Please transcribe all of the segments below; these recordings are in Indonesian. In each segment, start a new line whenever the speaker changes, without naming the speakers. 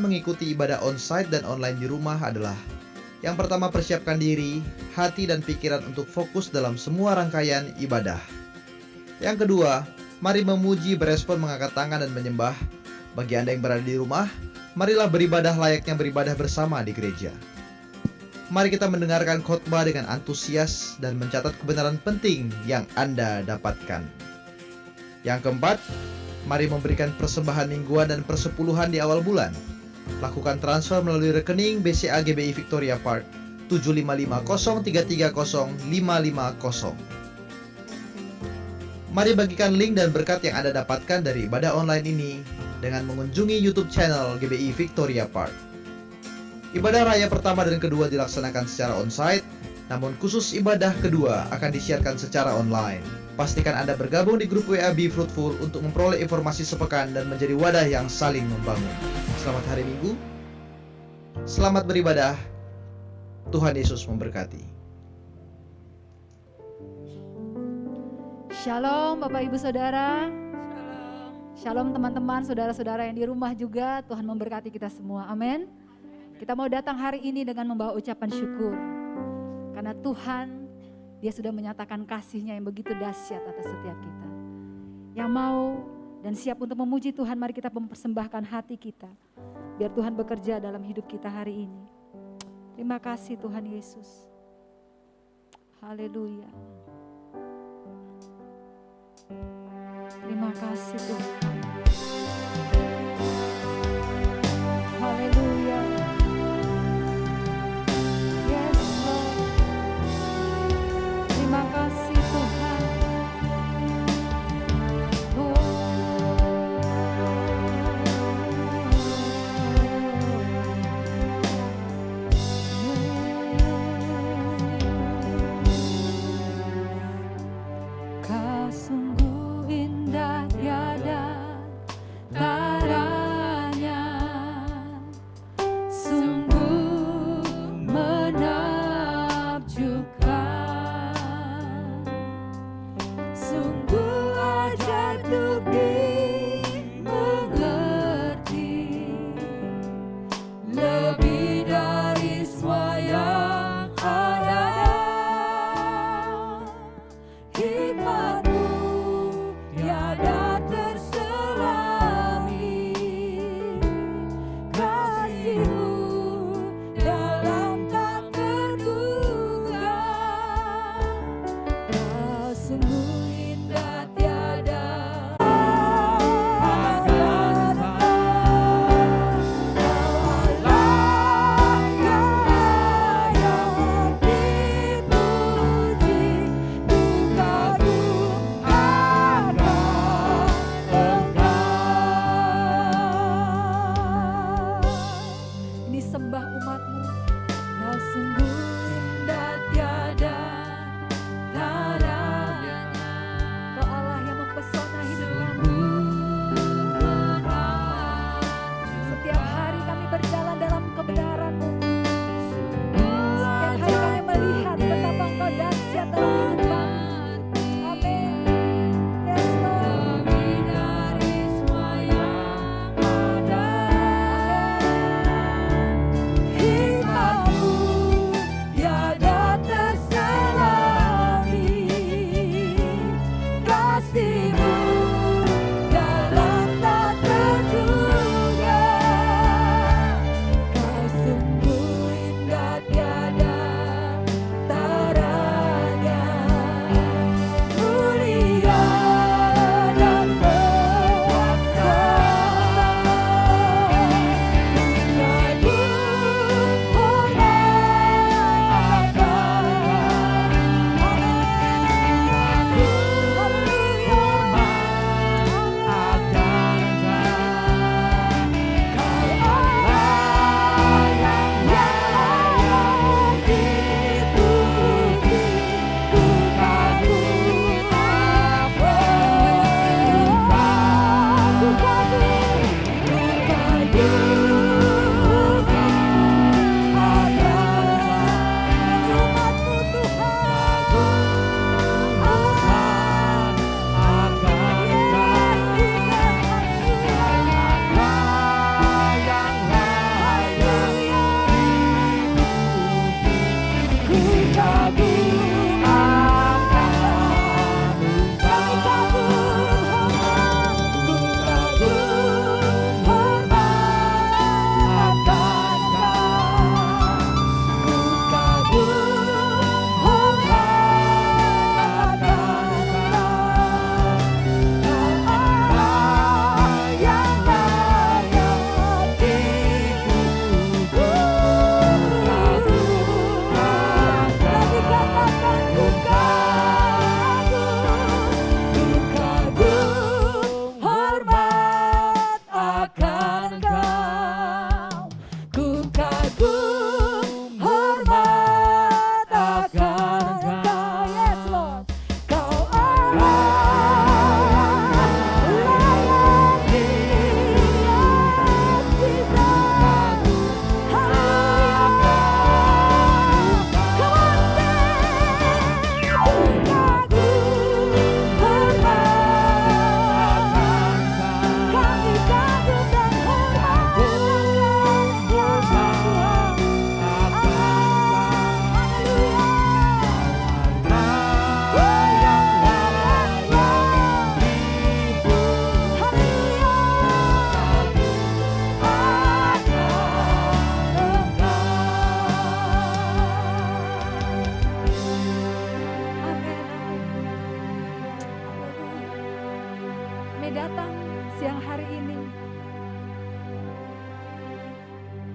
mengikuti ibadah onsite dan online di rumah adalah: yang pertama, persiapkan diri, hati dan pikiran untuk fokus dalam semua rangkaian ibadah. Yang kedua, mari memuji, berespon, mengangkat tangan dan menyembah. Bagi Anda yang berada di rumah, marilah beribadah layaknya beribadah bersama di gereja. Mari kita mendengarkan khotbah dengan antusias dan mencatat kebenaran penting yang Anda dapatkan. Yang keempat, mari memberikan persembahan mingguan dan persepuluhan di awal bulan. Lakukan transfer melalui rekening BCA GBI Victoria Park 7550330550. Mari bagikan link dan berkat yang Anda dapatkan dari ibadah online ini dengan mengunjungi YouTube channel GBI Victoria Park. Ibadah raya pertama dan kedua dilaksanakan secara onsite, namun khusus ibadah kedua akan disiarkan secara online. Pastikan Anda bergabung di grup WA Be Fruitful untuk memperoleh informasi sepekan dan menjadi wadah yang saling membangun. Selamat hari Minggu, selamat beribadah, Tuhan Yesus memberkati.
Shalom Bapak Ibu Saudara. Shalom teman-teman, saudara-saudara yang di rumah juga. Tuhan memberkati kita semua, amin. Kita mau datang hari ini dengan membawa ucapan syukur. Karena Tuhan, Dia sudah menyatakan kasih-Nya yang begitu dahsyat atas setiap kita. Yang mau dan siap untuk memuji Tuhan, mari kita mempersembahkan hati kita. Biar Tuhan bekerja dalam hidup kita hari ini. Terima kasih Tuhan Yesus. Haleluya. Terima kasih Tuhan. Haleluya. Yes Lord. Terima kasih Tuhan. Kau sungguh indah, tiada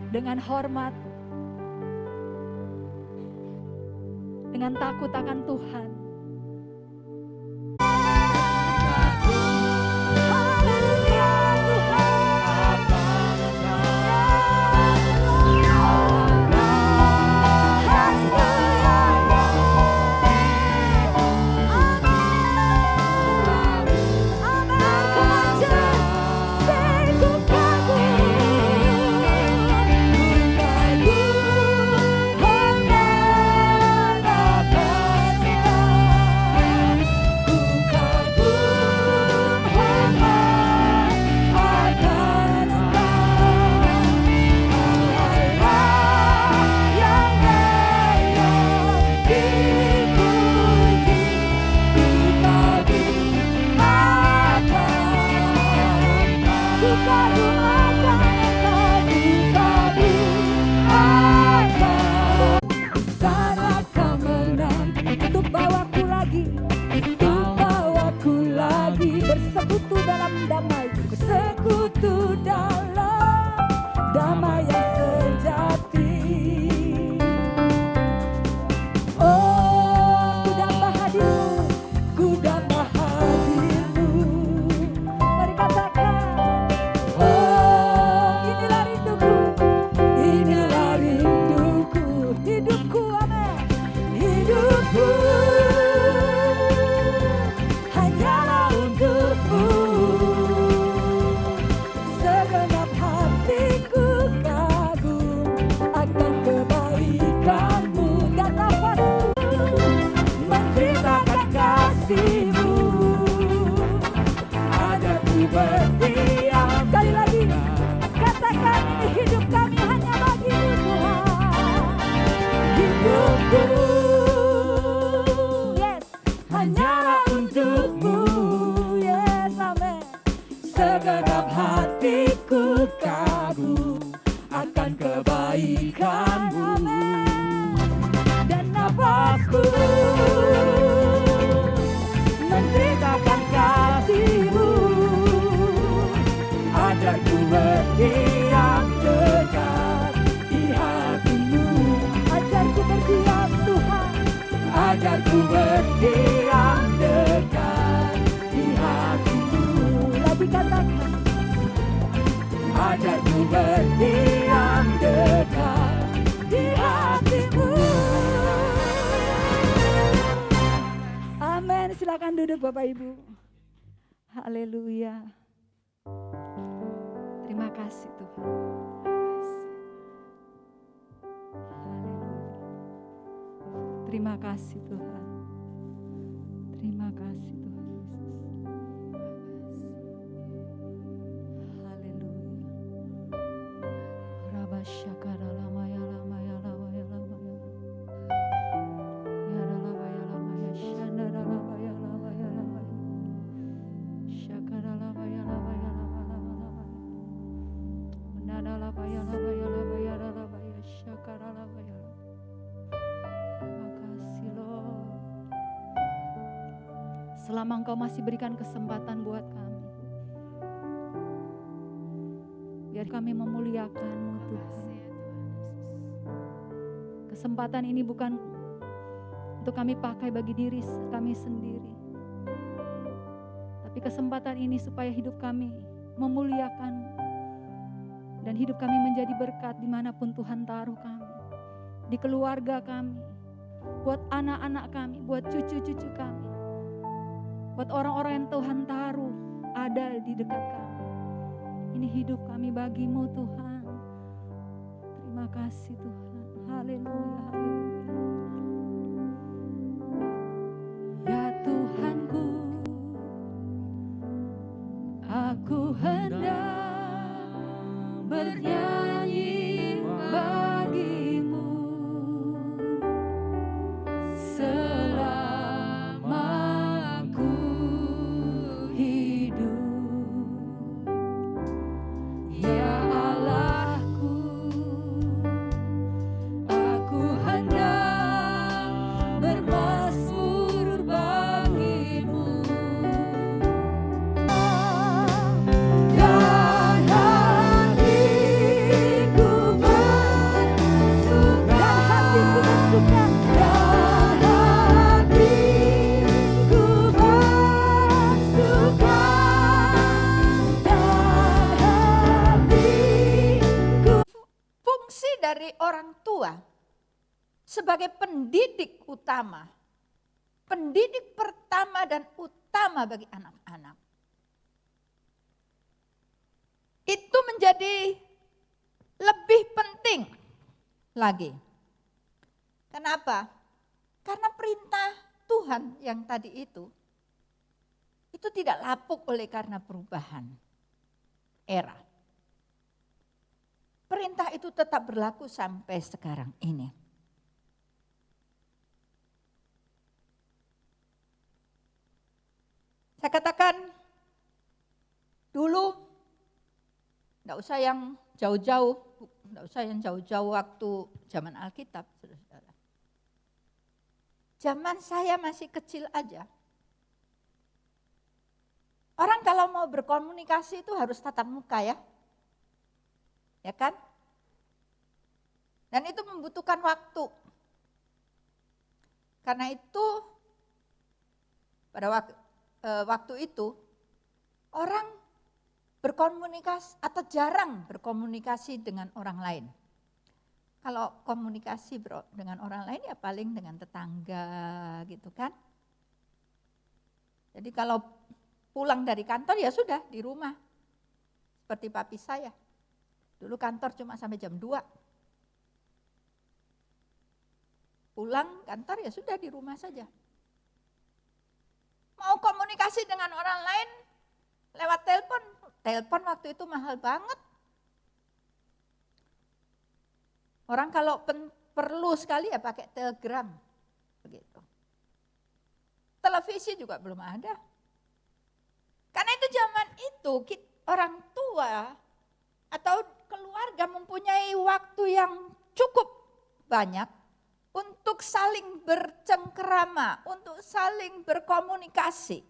dengan hormat, dengan takut akan Tuhan. Bersekutu dalam damai, bersekutu dalam damai yang sejati. Oh, ku dapat hadirmu, ku dapat hadirmu. Mari katakan, oh inilah rinduku, inilah rinduku, hidupku, amin, hidupku. Sekali lagi, katakan ini hidup kami hanya bagi-Mu Tuhan. Hidupku, yes, hanyalah untuk-Mu, yes, amin. Segenap hatiku kagum akan kebaikan-Mu, dan nafasku menceritakan kasih-Mu. Ajar ku berdiam dekat di hati-Mu. Ajar ku berdiam Tuhan. Ajar ku berdiam dekat di hati-Mu. Lagi katakan. Ajar ku berdiam dekat di hati-Mu. Amin. Silakan duduk Bapak Ibu. Haleluya. Terima kasih Tuhan. Haleluya. Terima kasih Tuhan. Terima kasih Tuhan Yesus. Haleluya. Rabasyakara lamaya lamaya lamaya lamaya. selama Engkau masih berikan kesempatan buat kami. Biar kami memuliakan-Mu Tuhan. Kesempatan ini bukan untuk kami pakai bagi diri kami sendiri. Tapi kesempatan ini supaya hidup kami memuliakan-Mu. Dan hidup kami menjadi berkat dimanapun Tuhan taruh kami. Di keluarga kami, buat anak-anak kami, buat cucu-cucu kami. Buat orang-orang yang Tuhan taruh ada di dekat kami. Ini hidup kami bagi-Mu Tuhan. Terima kasih Tuhan. Haleluya, haleluya. Ya Tuhanku, aku hendak bernyanyi bagi-Mu selama aku hidup. Ya Allahku, aku hendak bermazmur bagi-Mu. Dan hatiku bersuka, dan hatiku bersuka, dan hatiku.
Fungsi dari orang tua sebagai pendidik utama, pendidik pertama dan utama bagi anak-anak, itu menjadi lebih penting lagi. Kenapa? Karena perintah Tuhan yang tadi itu tidak lapuk oleh karena perubahan era. Perintah itu tetap berlaku sampai sekarang ini. Saya katakan dulu, enggak usah yang jauh-jauh waktu zaman Alkitab, saudara-saudara. Zaman saya masih kecil aja. Orang kalau mau berkomunikasi itu harus tatap muka ya. Ya kan? Dan itu membutuhkan waktu. Karena itu pada waktu itu orang berkomunikasi atau jarang berkomunikasi dengan orang lain. Kalau komunikasi dengan orang lain ya paling dengan tetangga gitu kan. Jadi kalau pulang dari kantor ya sudah di rumah. Seperti papi saya. Dulu kantor cuma sampai jam 2. Pulang kantor ya sudah di rumah saja. Mau komunikasi dengan orang lain lewat telepon. Telepon waktu itu mahal banget. Orang kalau perlu sekali ya pakai telegram. Begitu. Televisi juga belum ada. Karena itu zaman itu orang tua atau keluarga mempunyai waktu yang cukup banyak untuk saling bercengkerama, untuk saling berkomunikasi.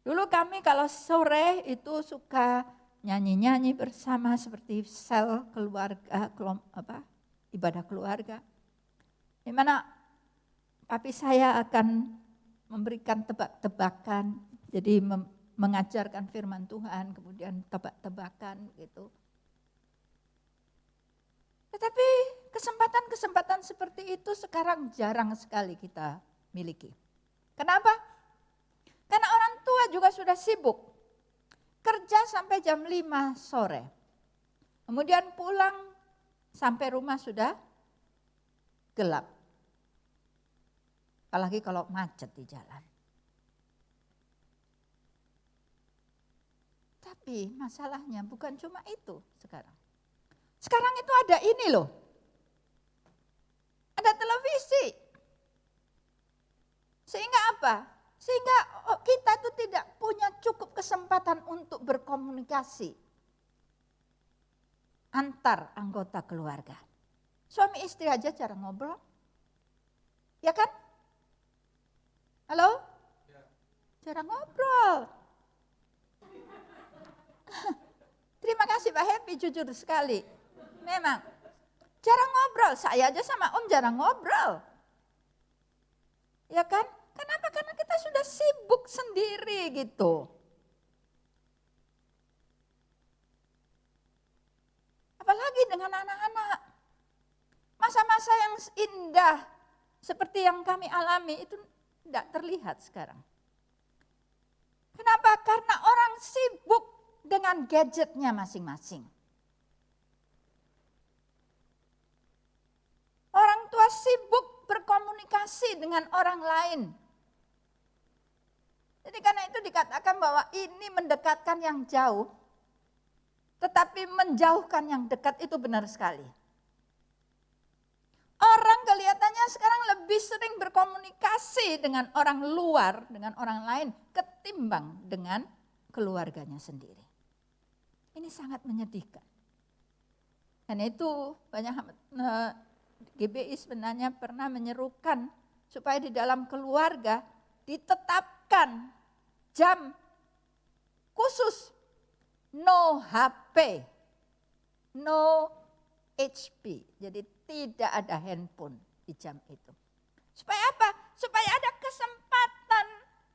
Dulu kami kalau sore itu suka nyanyi-nyanyi bersama seperti sel keluarga, ibadah keluarga. Di mana papi saya akan memberikan tebak-tebakan, jadi mengajarkan firman Tuhan, kemudian tebak-tebakan gitu. Tetapi kesempatan-kesempatan seperti itu sekarang jarang sekali kita miliki. Kenapa? Karena orang tua juga sudah sibuk. Kerja sampai jam 5 sore. Kemudian pulang sampai rumah sudah gelap. Apalagi kalau macet di jalan. Tapi masalahnya bukan cuma itu sekarang. Sekarang itu ada ini loh. Ada televisi. Sehingga apa? Sehingga kita itu tidak punya cukup kesempatan untuk berkomunikasi antar anggota keluarga. Suami istri aja cara ngobrol. Ya kan? Halo? Jarang ngobrol. Terima kasih Pak Happy, jujur sekali. Memang, jarang ngobrol. Saya aja sama Om jarang ngobrol. Ya kan? Kenapa? Karena kita sudah sibuk sendiri gitu. Apalagi dengan anak-anak. Masa-masa yang indah seperti yang kami alami itu tidak terlihat sekarang. Kenapa? Karena orang sibuk dengan gadgetnya masing-masing. Orang tua sibuk berkomunikasi dengan orang lain. Jadi karena itu dikatakan bahwa ini mendekatkan yang jauh, tetapi menjauhkan yang dekat, itu benar sekali. Orang kelihatannya sekarang lebih sering berkomunikasi dengan orang luar, dengan orang lain, ketimbang dengan keluarganya sendiri. Ini sangat menyedihkan. Dan itu banyak GBI sebenarnya pernah menyerukan supaya di dalam keluarga ditetapkan jam khusus, no HP, no HP. Jadi tidak ada handphone di jam itu. Supaya apa? Supaya ada kesempatan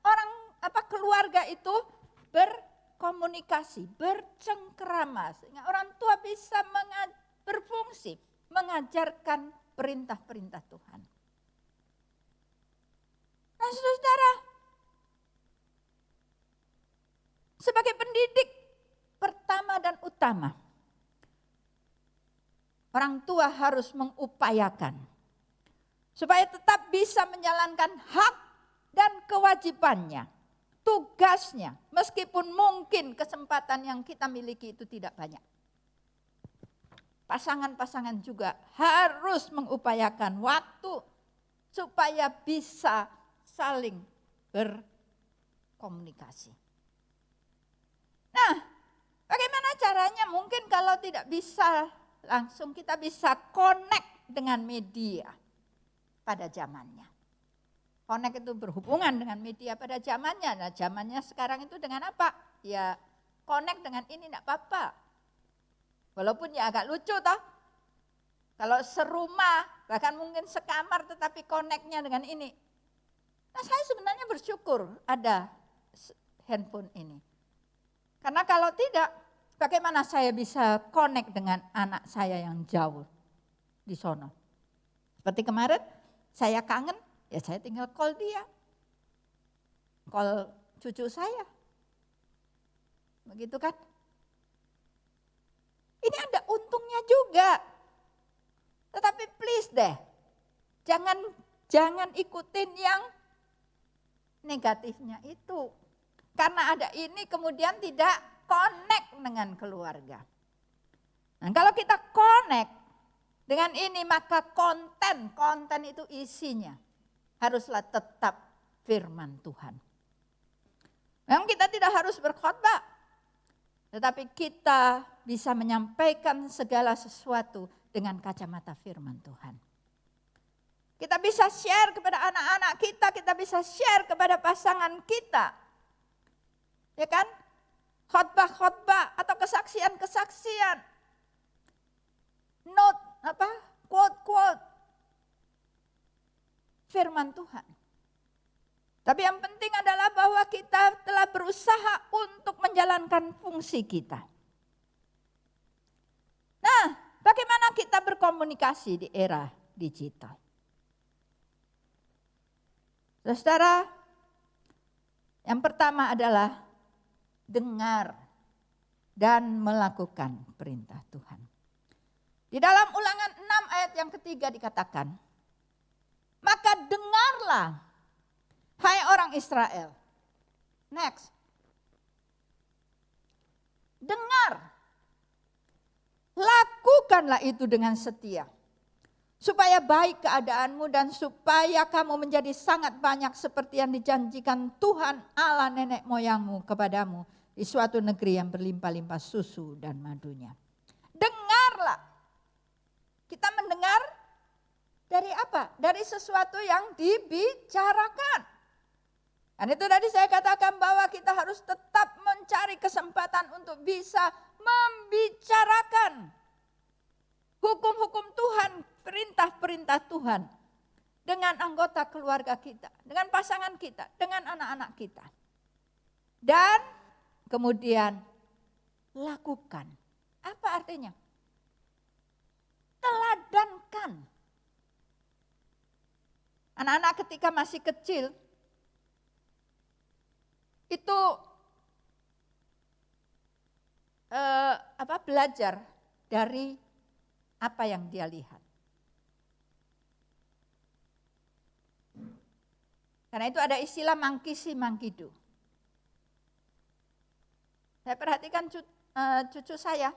orang keluarga itu berkomunikasi, bercengkerama, sehingga orang tua bisa berfungsi mengajarkan perintah-perintah Tuhan. Nah, saudara, sebagai pendidik pertama dan utama, orang tua harus mengupayakan supaya tetap bisa menjalankan hak dan kewajibannya, tugasnya, meskipun mungkin kesempatan yang kita miliki itu tidak banyak. Pasangan-pasangan juga harus mengupayakan waktu supaya bisa saling berkomunikasi. Nah, bagaimana caranya? Mungkin kalau tidak bisa langsung, kita bisa connect dengan media pada zamannya. Connect itu berhubungan dengan media pada zamannya. Nah, zamannya sekarang itu dengan apa? Ya connect dengan ini enggak apa-apa. Walaupun ya agak lucu toh. Kalau serumah, bahkan mungkin sekamar, tetapi connect-nya dengan ini. Nah, saya sebenarnya bersyukur ada handphone ini. Karena kalau tidak, bagaimana saya bisa connect dengan anak saya yang jauh di sono. Seperti kemarin, saya kangen, ya saya tinggal call dia. Call cucu saya. Begitu kan? Ini ada untungnya juga. Tetapi please deh, jangan ikutin yang negatifnya itu. Karena ada ini kemudian tidak connect dengan keluarga. Nah, kalau kita connect dengan ini, maka konten itu isinya haruslah tetap firman Tuhan. Memang kita tidak harus berkhotbah, tetapi kita bisa menyampaikan segala sesuatu dengan kacamata firman Tuhan. Kita bisa share kepada anak-anak kita bisa share kepada pasangan kita. Ya kan? Khotbah-khotbah atau kesaksian-kesaksian. Note quote-quote firman Tuhan. Tapi yang penting adalah bahwa kita telah berusaha untuk menjalankan fungsi kita. Nah, bagaimana kita berkomunikasi di era digital? Saudara, yang pertama adalah dengar dan melakukan perintah Tuhan. Di dalam Ulangan 6 ayat yang ketiga dikatakan, maka dengarlah, hai orang Israel. Next. Dengar. Lakukanlah itu dengan setia. Supaya baik keadaanmu dan supaya kamu menjadi sangat banyak seperti yang dijanjikan Tuhan Allah nenek moyangmu kepadamu di suatu negeri yang berlimpah-limpah susu dan madunya. Dengarlah. Kita mendengar dari apa? Dari sesuatu yang dibicarakan. Karena itu tadi saya katakan bahwa kita harus tetap mencari kesempatan untuk bisa membicarakan hukum-hukum Tuhan, perintah-perintah Tuhan dengan anggota keluarga kita, dengan pasangan kita, dengan anak-anak kita. Dan kemudian lakukan. Apa artinya? Teladankan. Anak-anak ketika masih kecil itu belajar dari apa yang dia lihat. Karena itu ada istilah mangkisi mangkidu. Saya perhatikan cucu saya,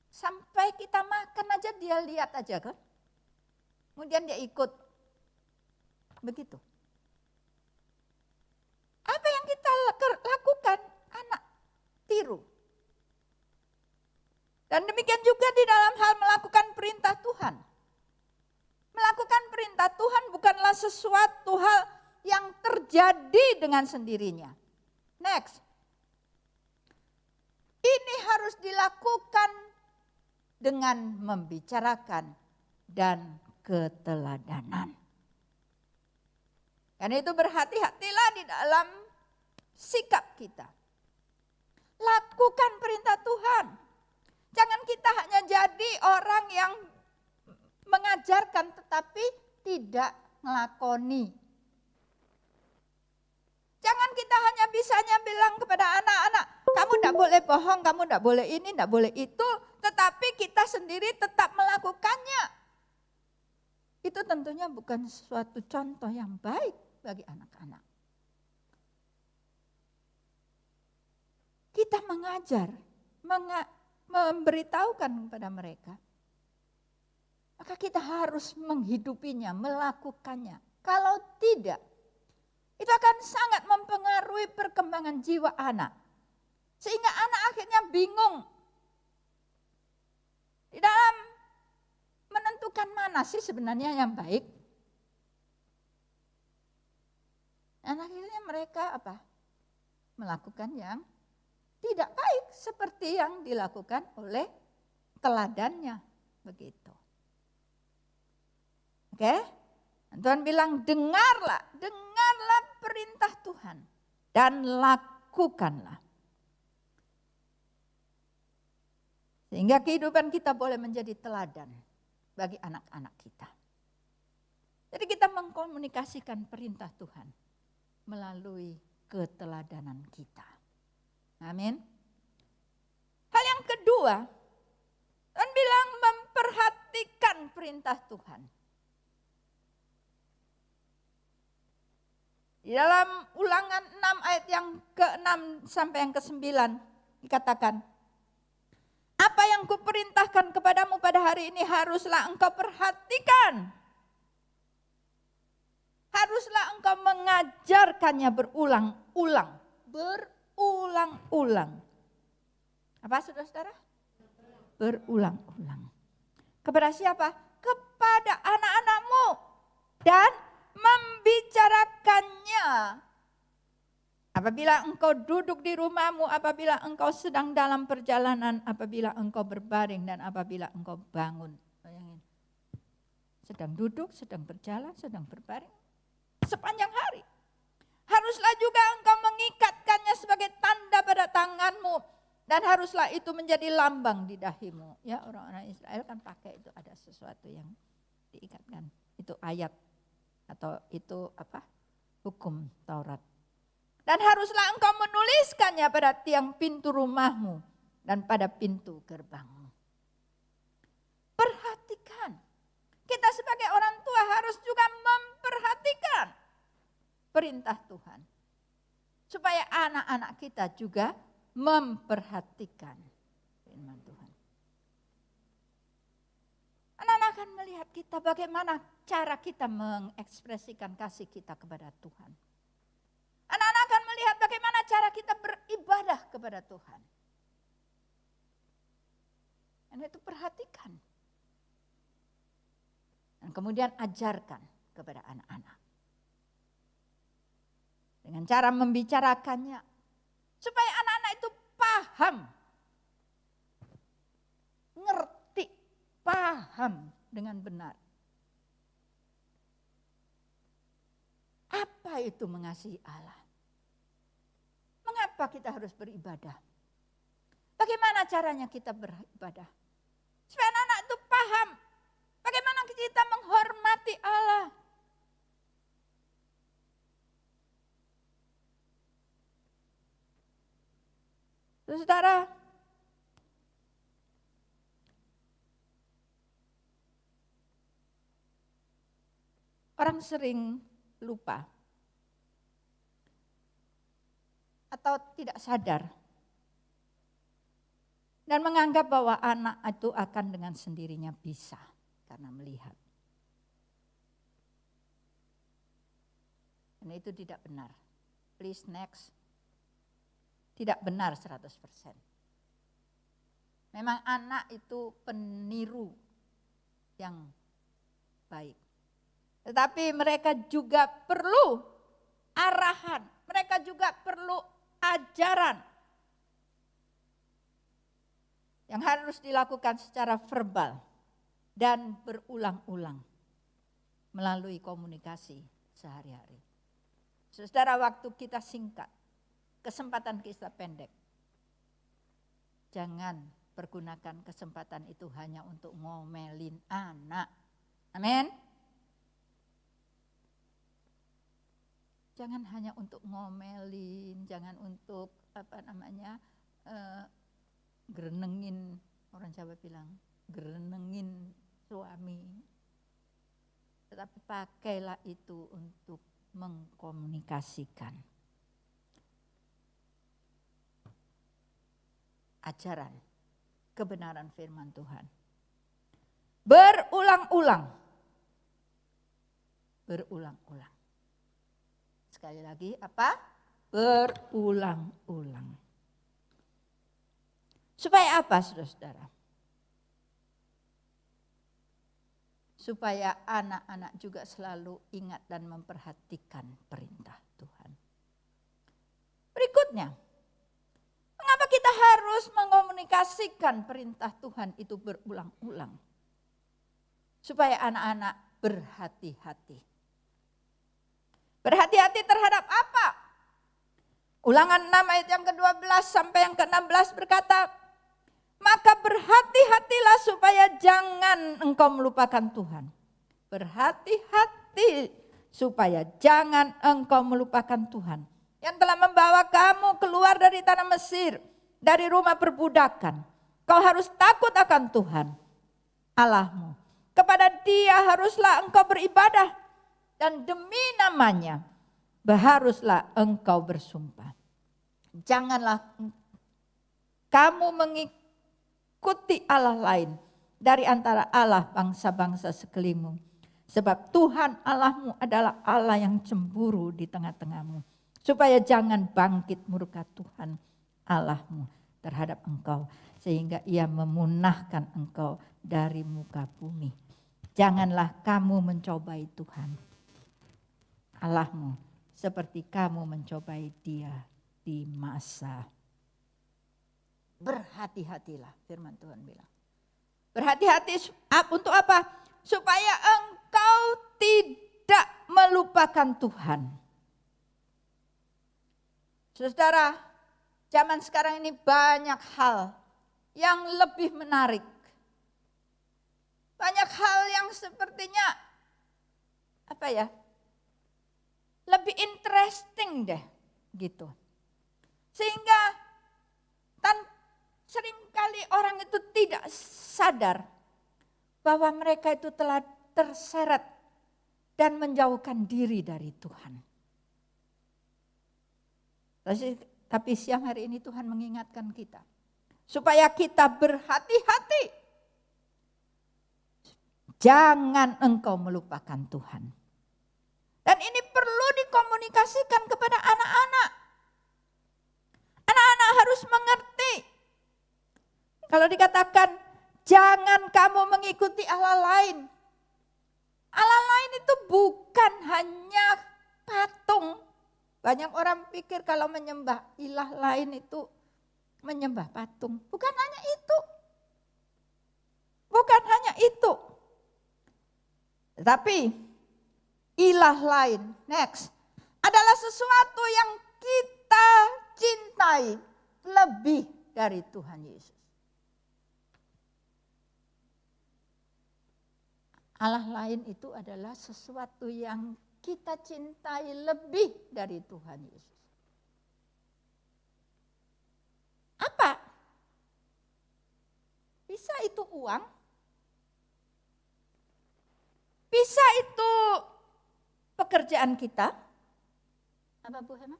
sampai kita makan aja dia lihat aja kan. Kemudian dia ikut. Begitu. Apa yang kita lakukan, anak tiru. Dan demikian juga di dalam hal melakukan perintah Tuhan. Melakukan perintah Tuhan bukanlah sesuatu hal yang terjadi dengan sendirinya. Next. Ini harus dilakukan dengan membicarakan dan keteladanan. Karena itu berhati-hatilah di dalam sikap kita. Lakukan perintah Tuhan. Jangan kita hanya jadi orang yang mengajarkan tetapi tidak ngelakoni. Jangan kita hanya bisanya bilang kepada anak-anak, kamu tidak boleh bohong, kamu tidak boleh ini, tidak boleh itu, tetapi kita sendiri tetap melakukannya. Itu tentunya bukan suatu contoh yang baik bagi anak-anak. Kita mengajar, memberitahukan kepada mereka, maka kita harus menghidupinya, melakukannya. Kalau tidak, itu akan sangat mempengaruhi perkembangan jiwa anak. Sehingga anak akhirnya bingung di dalam menentukan mana sih sebenarnya yang baik. Dan akhirnya mereka melakukan yang tidak baik seperti yang dilakukan oleh teladannya. Begitu. Oke? Tuhan bilang dengarlah perintah Tuhan dan lakukanlah. Sehingga kehidupan kita boleh menjadi teladan bagi anak-anak kita. Jadi kita mengkomunikasikan perintah Tuhan melalui keteladanan kita. Amin. Hal yang kedua, Tuhan bilang memperhatikan perintah Tuhan. Di dalam Ulangan 6 ayat yang ke-6 sampai yang ke-9 dikatakan, apa yang kuperintahkan kepadamu pada hari ini haruslah engkau perhatikan. Haruslah engkau mengajarkannya berulang-ulang. Berulang-ulang. Apa saudara-saudara? Berulang-ulang. Kepada siapa? Kepada anak-anakmu. Dan membicarakannya. Apabila engkau duduk di rumahmu, apabila engkau sedang dalam perjalanan, apabila engkau berbaring dan apabila engkau bangun. Bayangin. Sedang duduk, sedang berjalan, sedang berbaring. Sepanjang hari. Haruslah juga engkau mengikatkannya sebagai tanda pada tanganmu. Dan haruslah itu menjadi lambang di dahimu. Ya, orang-orang Israel kan pakai itu, ada sesuatu yang diikatkan. Itu ayat atau itu hukum Taurat. Dan haruslah engkau menuliskannya pada tiang pintu rumahmu dan pada pintu gerbangmu. Perhatikan. Kita sebagai orang tua harus juga memperhatikan perintah Tuhan. Supaya anak-anak kita juga memperhatikan firman Tuhan. Anak-anak akan melihat kita bagaimana cara kita mengekspresikan kasih kita kepada Tuhan. Anak-anak akan melihat bagaimana cara kita beribadah kepada Tuhan. Dan itu perhatikan. Dan kemudian ajarkan kepada anak-anak. dengan cara membicarakannya, supaya anak-anak itu paham, ngerti, paham dengan benar. Apa itu mengasihi Allah? Mengapa kita harus beribadah? Bagaimana caranya kita beribadah? Supaya anak-anak itu paham bagaimana kita menghormati Allah. Saudara, orang sering lupa atau tidak sadar dan menganggap bahwa anak itu akan dengan sendirinya bisa karena melihat. Dan itu tidak benar. Please next. Tidak benar 100%. Memang anak itu peniru yang baik. Tetapi mereka juga perlu arahan. Mereka juga perlu ajaran. Yang harus dilakukan secara verbal dan berulang-ulang melalui komunikasi sehari-hari. Saudara, waktu kita singkat, kesempatan kita pendek. Jangan pergunakan kesempatan itu hanya untuk ngomelin anak. Amin. Jangan hanya untuk ngomelin, jangan untuk gerenengin, orang Jawa bilang, gerenengin suami. Tetapi pakailah itu untuk mengkomunikasikan ajaran, kebenaran firman Tuhan. Berulang-ulang. Berulang-ulang. Sekali lagi apa? Berulang-ulang. Supaya apa, saudara-saudara? Supaya anak-anak juga selalu ingat dan memperhatikan perintah Tuhan. Berikutnya, mengapa kita harus mengomunikasikan perintah Tuhan itu berulang-ulang? Supaya anak-anak berhati-hati. Berhati-hati terhadap apa? Ulangan 6 ayat yang ke-12 sampai yang ke-16 berkata, maka berhati-hatilah supaya jangan engkau melupakan Tuhan. Berhati-hati supaya jangan engkau melupakan Tuhan. Yang telah membawa kamu keluar dari tanah Mesir, dari rumah perbudakan. Kau harus takut akan Tuhan, Allahmu. Kepada Dia haruslah engkau beribadah. Dan demi namanya, haruslah engkau bersumpah. Janganlah kamu mengikuti Allah lain dari antara Allah bangsa-bangsa sekelilingmu. Sebab Tuhan Allahmu adalah Allah yang cemburu di tengah-tengahmu. Supaya jangan bangkit murka Tuhan Allahmu terhadap engkau. Sehingga ia memunahkan engkau dari muka bumi. Janganlah kamu mencobai Tuhan Allahmu seperti kamu mencobai Dia di masa. Berhati-hatilah, firman Tuhan bilang. Berhati-hati untuk apa? Supaya engkau tidak melupakan Tuhan. Saudara, zaman sekarang ini banyak hal yang lebih menarik. Banyak hal yang sepertinya lebih interesting deh gitu. Sehingga seringkali orang itu tidak sadar bahwa mereka itu telah terseret dan menjauhkan diri dari Tuhan. Tapi siang hari ini Tuhan mengingatkan kita supaya kita berhati-hati. Jangan engkau melupakan Tuhan. Dan ini perlu dikomunikasikan kepada anak-anak. Anak-anak harus mengerti. Kalau dikatakan jangan kamu mengikuti Allah lain. Allah lain itu bukan hanya patung Banyak orang pikir kalau menyembah ilah lain itu menyembah patung. Bukan hanya itu. Bukan hanya itu. Tetapi ilah lain, next, adalah sesuatu yang kita cintai lebih dari Tuhan Yesus. Allah lain itu adalah sesuatu yang kita cintai lebih dari Tuhan Yesus. Apa? Bisa itu uang? Bisa itu pekerjaan kita? Apa Bu Hema?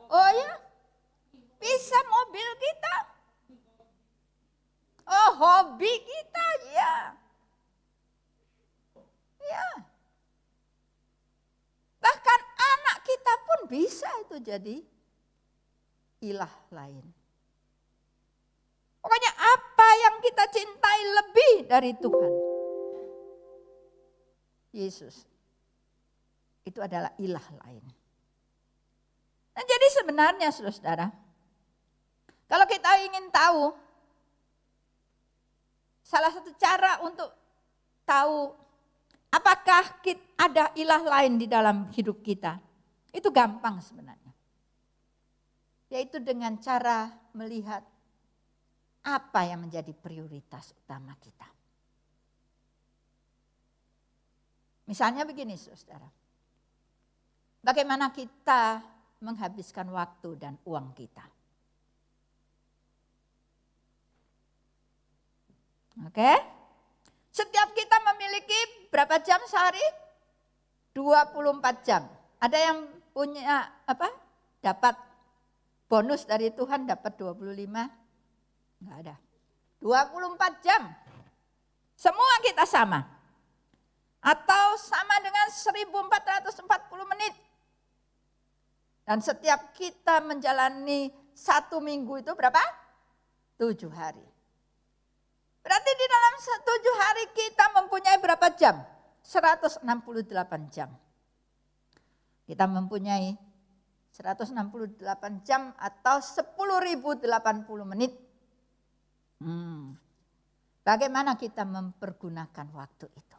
Oh ya? Bisa mobil kita? Oh, hobi kita, ya. Ya. Bahkan anak kita pun bisa itu jadi ilah lain. Pokoknya apa yang kita cintai lebih dari Tuhan Yesus, itu adalah ilah lain. Nah, jadi sebenarnya saudara, kalau kita ingin tahu, salah satu cara untuk tahu apakah ada ilah lain di dalam hidup kita, itu gampang sebenarnya. Yaitu dengan cara melihat apa yang menjadi prioritas utama kita. Misalnya begini saudara, bagaimana kita menghabiskan waktu dan uang kita. Oke? Setiap kita memiliki berapa jam sehari? 24 jam. Ada yang punya dapat bonus dari Tuhan dapat 25? Enggak ada. 24 jam. Semua kita sama. Atau sama dengan 1440 menit. Dan setiap kita menjalani 1 minggu itu berapa? 7 hari. Berarti di dalam 7 hari kita mempunyai berapa jam? 168 jam. Kita mempunyai 168 jam atau 10.080 menit. Bagaimana kita mempergunakan waktu itu?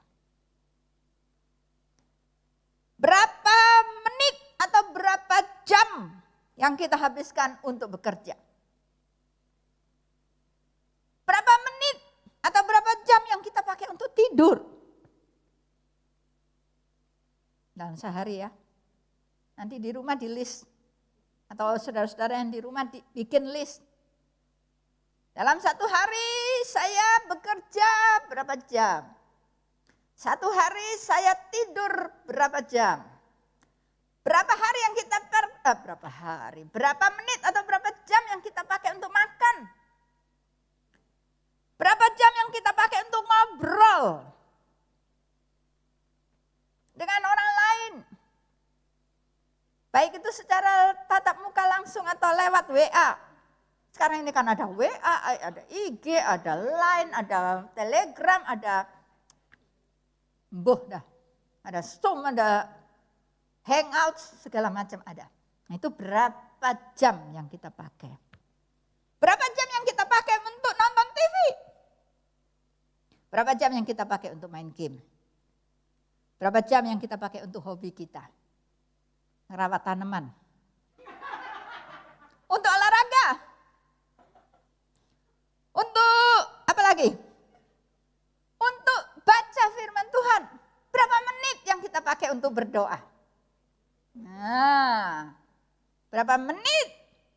Berapa menit atau berapa jam yang kita habiskan untuk bekerja? Berapa menit atau berapa jam yang kita pakai untuk tidur? Dalam sehari ya. Nanti di rumah di list. Atau saudara-saudara yang di rumah bikin list. Dalam 1 hari saya bekerja berapa jam? 1 hari saya tidur berapa jam? Berapa hari yang kita berapa menit atau berapa jam yang kita pakai untuk makan? Berapa jam yang kita pakai untuk ngobrol dengan orang lain? Baik itu secara tatap muka langsung atau lewat WA. Sekarang ini kan ada WA, ada IG, ada Line, ada Telegram, ada ada Zoom, ada Hangout, segala macam ada. Nah, itu berapa jam yang kita pakai? Berapa jam yang kita pakai untuk nonton TV? Berapa jam yang kita pakai untuk main game? Berapa jam yang kita pakai untuk hobi kita? Ngerawat tanaman. Untuk olahraga. Untuk apa lagi? Untuk baca firman Tuhan. Berapa menit yang kita pakai untuk berdoa? Nah, berapa menit,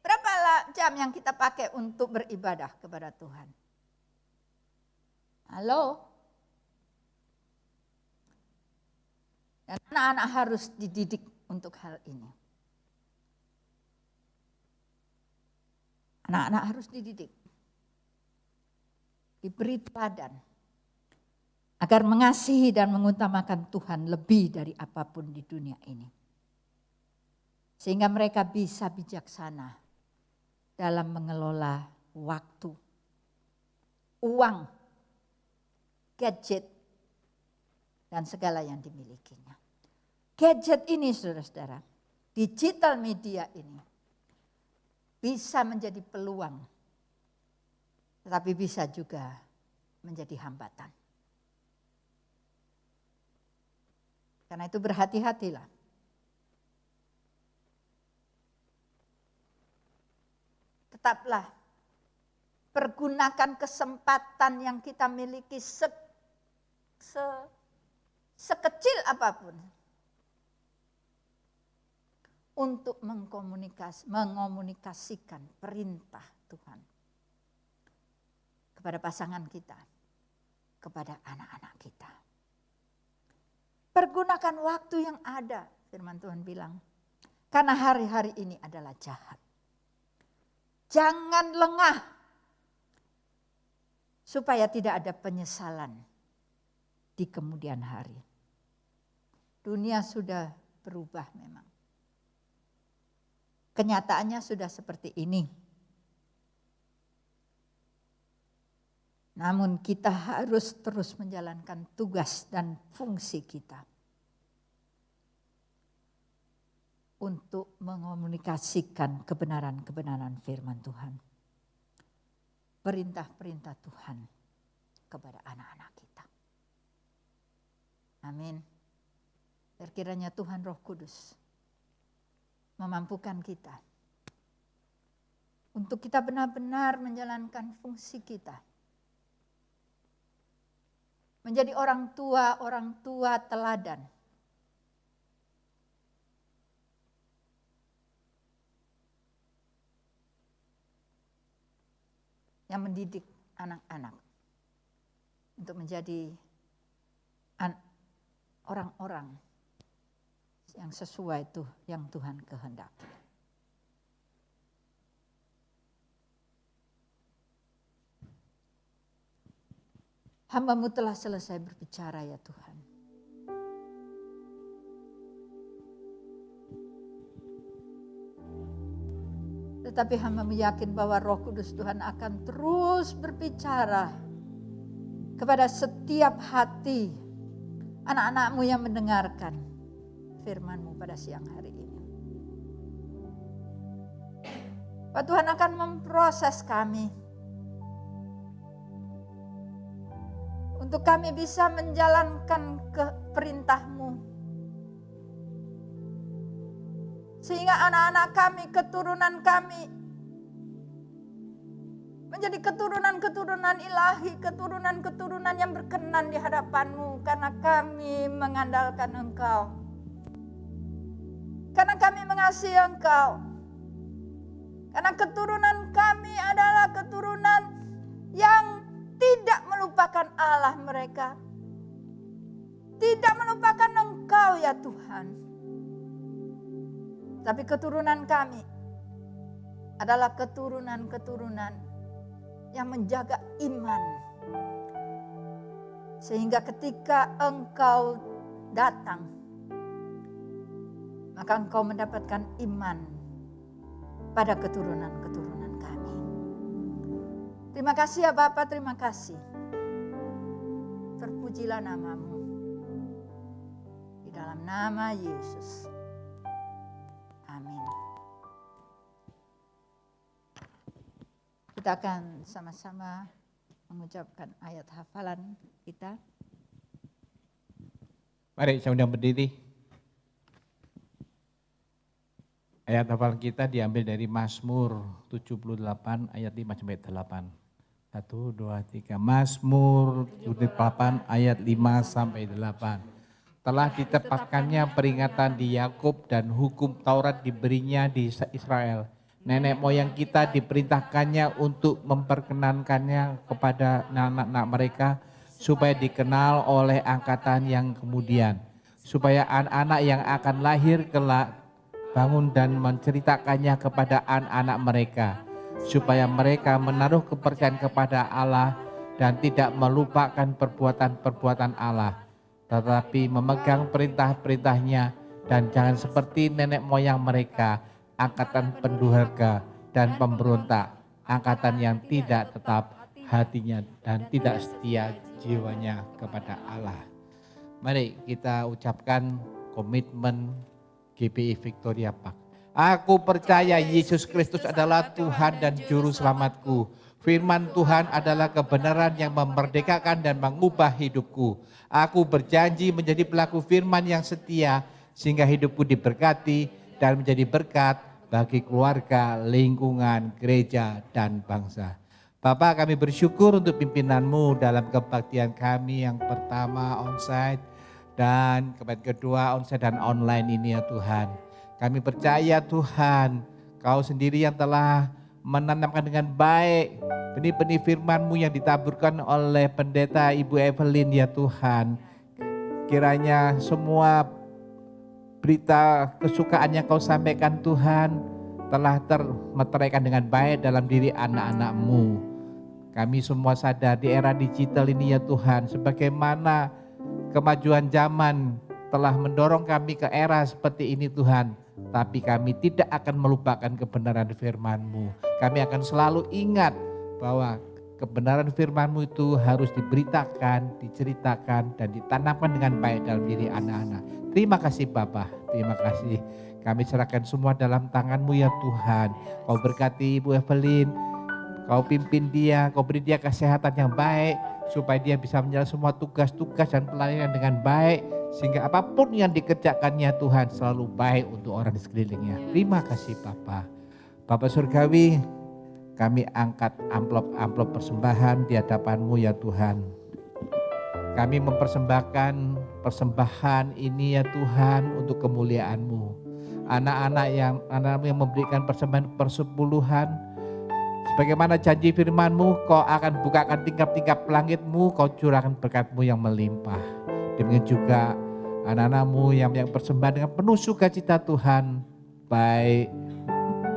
berapa jam yang kita pakai untuk beribadah kepada Tuhan? Halo? Dan anak-anak harus dididik untuk hal ini. Anak-anak harus dididik. Diberi teladan. Agar mengasihi dan mengutamakan Tuhan lebih dari apapun di dunia ini. Sehingga mereka bisa bijaksana dalam mengelola waktu, uang, gadget, dan segala yang dimilikinya. Gadget ini saudara-saudara, digital media ini bisa menjadi peluang, tetapi bisa juga menjadi hambatan. Karena itu berhati-hatilah. Tetaplah pergunakan kesempatan yang kita miliki sekecil apapun untuk mengomunikasikan perintah Tuhan kepada pasangan kita, kepada anak-anak kita. Pergunakan waktu yang ada, firman Tuhan bilang, karena hari-hari ini adalah jahat. Jangan lengah, supaya tidak ada penyesalan di kemudian hari. Dunia sudah berubah memang. Kenyataannya sudah seperti ini. Namun kita harus terus menjalankan tugas dan fungsi kita untuk mengomunikasikan kebenaran-kebenaran firman Tuhan. Perintah-perintah Tuhan kepada anak-anak kita. Amin. Kiranya Tuhan Roh Kudus memampukan kita untuk kita benar-benar menjalankan fungsi kita. Menjadi orang tua teladan. Yang mendidik anak-anak untuk menjadi orang-orang yang sesuai itu yang Tuhan kehendaki. Hamba-Mu telah selesai berbicara ya Tuhan. Tetapi hamba-Mu yakin bahwa Roh Kudus Tuhan akan terus berbicara kepada setiap hati anak-anak-Mu yang mendengarkan firman-Mu pada siang hari ini. Bahwa Tuhan akan memproses kami untuk kami bisa menjalankan perintah-Mu. Sehingga anak-anak kami, keturunan kami menjadi keturunan-keturunan ilahi, keturunan-keturunan yang berkenan di hadapan-Mu. Karena kami mengandalkan Engkau. Karena kami mengasihi Engkau. Karena keturunan kami adalah keturunan yang tidak melupakan Allah mereka. Tidak melupakan Engkau ya Tuhan. Tapi keturunan kami adalah keturunan-keturunan yang menjaga iman. Sehingga ketika Engkau datang, maka Engkau mendapatkan iman pada keturunan-keturunan kami. Terima kasih ya Bapa, terima kasih. Terpujilah nama-Mu. Di dalam nama Yesus. Amin. Kita akan sama-sama mengucapkan ayat hafalan kita.
Mari saya undang berdiri. Ayat hafalan kita diambil dari Mazmur 78 ayat 5 sampai 8. 1, 2, 3. Mazmur 78 ayat 5 sampai 8. Telah ditetapkannya peringatan di Yakub dan hukum Taurat diberinya di Israel. Nenek moyang kita diperintahkannya untuk memperkenankannya kepada anak-anak mereka supaya dikenal oleh angkatan yang kemudian. Supaya anak-anak yang akan lahir kelak bangun dan menceritakannya kepada anak-anak mereka. Supaya mereka menaruh kepercayaan kepada Allah dan tidak melupakan perbuatan-perbuatan Allah. Tetapi memegang perintah-perintahnya dan jangan seperti nenek moyang mereka, angkatan pendurhaka dan pemberontak, angkatan yang tidak tetap hatinya dan tidak setia jiwanya kepada Allah. Mari kita ucapkan komitmen GPI Victoria Park. Aku percaya Yesus Kristus adalah Tuhan dan Juru Selamatku. Firman Tuhan adalah kebenaran yang memerdekakan dan mengubah hidupku. Aku berjanji menjadi pelaku firman yang setia, sehingga hidupku diberkati dan menjadi berkat bagi keluarga, lingkungan, gereja, dan bangsa. Bapak, kami bersyukur untuk pimpinanmu dalam kebaktian kami yang pertama onsite dan kedua onsite dan online ini ya Tuhan. Kami percaya Tuhan, Kau sendiri yang telah menanamkan dengan baik benih-benih firman-Mu yang ditaburkan oleh pendeta Ibu Evelyn ya Tuhan. Kiranya semua berita kesukaan yang Kau sampaikan Tuhan telah termeteraikan dengan baik dalam diri anak-anak-Mu. Kami semua sadar di era digital ini ya Tuhan, sebagaimana kemajuan zaman telah mendorong kami ke era seperti ini Tuhan. Tapi kami tidak akan melupakan kebenaran firman-Mu. Kami akan selalu ingat bahwa kebenaran firman-Mu itu harus diberitakan, diceritakan, dan ditanamkan dengan baik dalam diri anak-anak. Terima kasih Bapa, terima kasih. Kami serahkan semua dalam tangan-Mu ya Tuhan. Kau berkati Ibu Evelyn, Kau pimpin dia, Kau beri dia kesehatan yang baik, supaya dia bisa menjalankan semua tugas-tugas dan pelayanan dengan baik, sehingga apapun yang dikerjakannya Tuhan selalu baik untuk orang di sekelilingnya. Terima kasih Bapa. Bapa Surgawi, kami angkat amplop-amplop persembahan di hadapan-Mu ya Tuhan. Kami mempersembahkan persembahan ini ya Tuhan untuk kemuliaan-Mu. Anak-anak yang memberikan persembahan persepuluhan, sebagaimana janji firman-Mu, Kau akan bukakan tingkap-tingkap langit-Mu, Kau curahkan berkat-Mu yang melimpah. Demikian juga anak-anak-Mu yang persembahan dengan penuh sukacita Tuhan, baik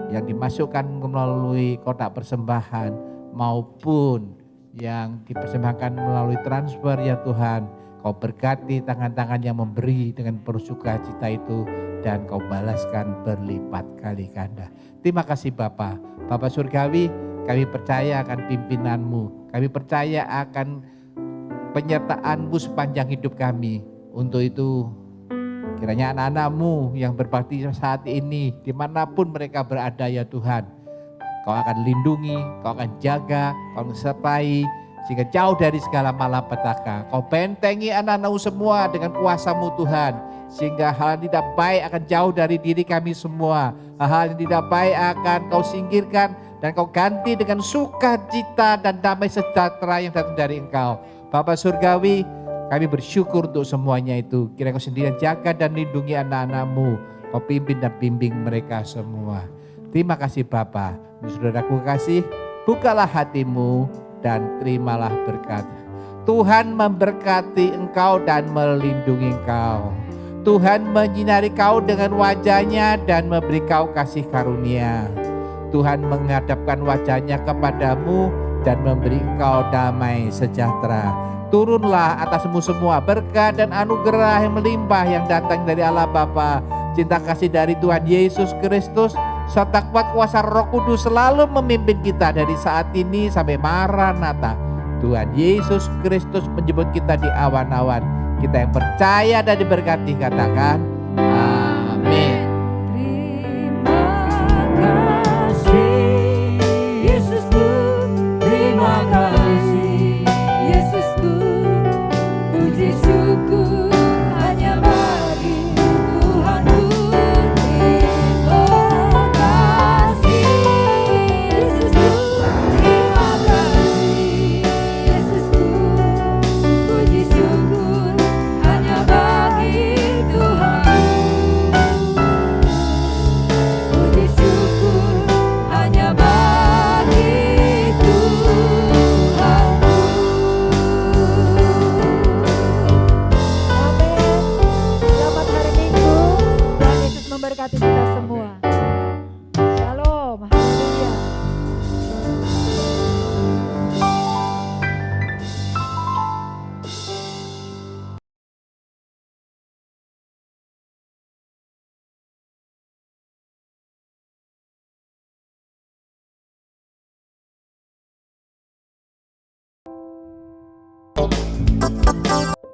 yang dimasukkan melalui kotak persembahan maupun yang dipersembahkan melalui transfer ya Tuhan. Kau berkati tangan-tangan yang memberi dengan penuh sukacita itu, dan Kau balaskan berlipat kali ganda. Terima kasih Bapa. Bapa Surgawi, kami percaya akan pimpinan-Mu. Kami percaya akan penyertaan-Mu sepanjang hidup kami. Untuk itu kiranya anak-anak-Mu yang berbakti saat ini, dimanapun mereka berada ya Tuhan, Kau akan lindungi, Kau akan jaga, Kau akan sertai, sehingga jauh dari segala malapetaka. Kau bentengi anak-anak-Mu semua dengan kuasa-Mu Tuhan, sehingga hal yang tidak baik akan jauh dari diri kami semua. Hal yang tidak baik akan Kau singkirkan, dan Kau ganti dengan sukacita dan damai sejahtera yang datang dari Engkau. Bapa Surgawi, kami bersyukur untuk semuanya itu. Kiranya Kau sendiri jaga dan lindungi anak-anak-Mu. Kau pimpin dan bimbing mereka semua. Terima kasih Bapa. Saudaraku kasih, bukalah hatimu dan terimalah berkat. Tuhan memberkati engkau dan melindungi engkau. Tuhan menyinari kau dengan wajahnya dan memberi kau kasih karunia. Tuhan menghadapkan wajahnya kepadamu dan memberi engkau damai sejahtera. Turunlah atasmu semua berkat dan anugerah yang melimpah yang datang dari Allah Bapa, cinta kasih dari Tuhan Yesus Kristus, serta kuat kuasa Roh Kudus selalu memimpin kita dari saat ini sampai Maranatha. Tuhan Yesus Kristus menjemput kita di awan-awan. Kita yang percaya dan diberkati katakan amin.
Terima kasih Yesusku, terima kasih Yesusku, puji syukur hanya bagi Tuhanku. Terima kasih Yesusku, terima kasih Yesusku, puji syukur hanya bagi Tuhanku. Puji syukur hanya bagi Tuhanku. Amin. Selamat hari Minggu. Tuhan Yesus memberkati kita semua. Shalom. Haleluya.